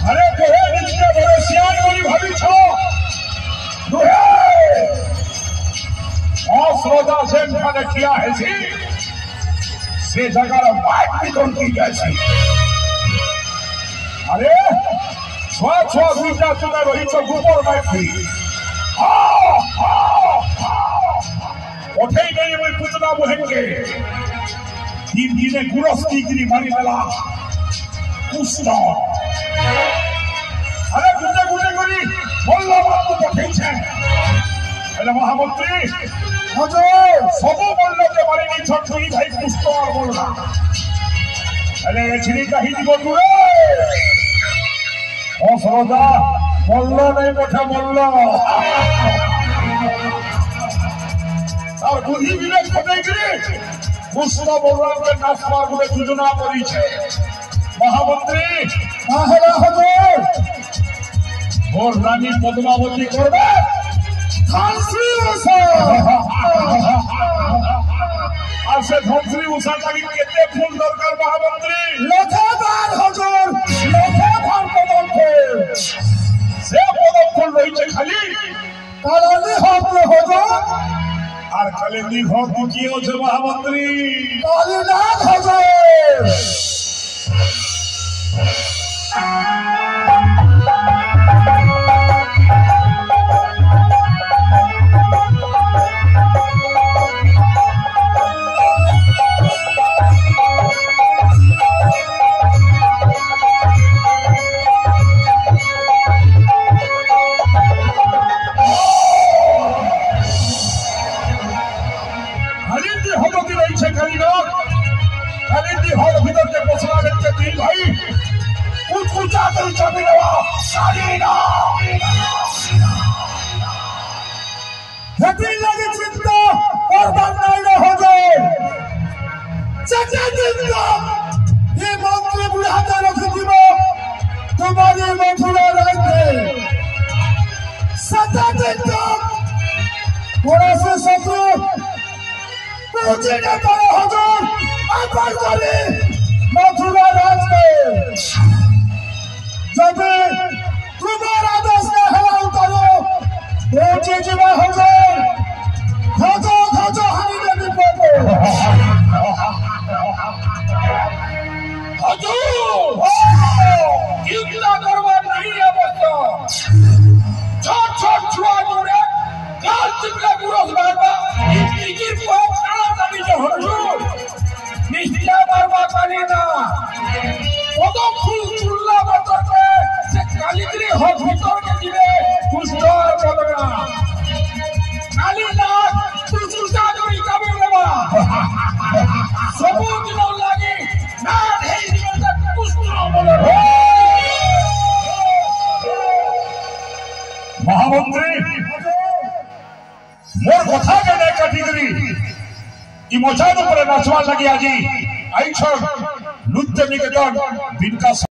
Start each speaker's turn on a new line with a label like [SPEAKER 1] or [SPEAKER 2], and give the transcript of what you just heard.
[SPEAKER 1] अरे कोहे निश्चय बड़े सियान बोली भाभी छो दुहे श्रोता से मैंने किया है सी से जगह बाइक भी कौन की जैसी अरे छुआ छुआ बीटा तुम्हें रही तो गुपर बैठ थी उठे नहीं मैं पुतना बुहेंगे तीन दिने गुरस की गिरी मारी मेला कुछ अरे गुटे गुटे करी बोलला बात तो पठेई छे हेले महामंत्री हुजूर सबो बोललो जे मारी नी छटुई भाई पुष्ट और बोलला हेले छिड़ी कहि दिबो तुरे ओ सरोजा बोललो नहीं मोठा बोललो और बुद्धि विवेक फटे गिरी पुष्ट बोलला के नाश मार्ग में योजना करी छे महामंत्री आहला हुजूर और रानी पद्मावती करबे धनश्री उषा आसे धनश्री उषा लागि केते फूल दरकार महामंत्री लखेदार हुजूर लखेदार पदम फूल से पदम फूल रही छे खाली कालानी होते हुजूर আর খালি নিঘর কি হচ্ছে महामंत्री কালীনাথ हुजूर मोर कथा के नहीं कटिगरी ई मोचा तो पर नाचवा लगी आजी आई छोड़ नृत्य निकेतन बिनका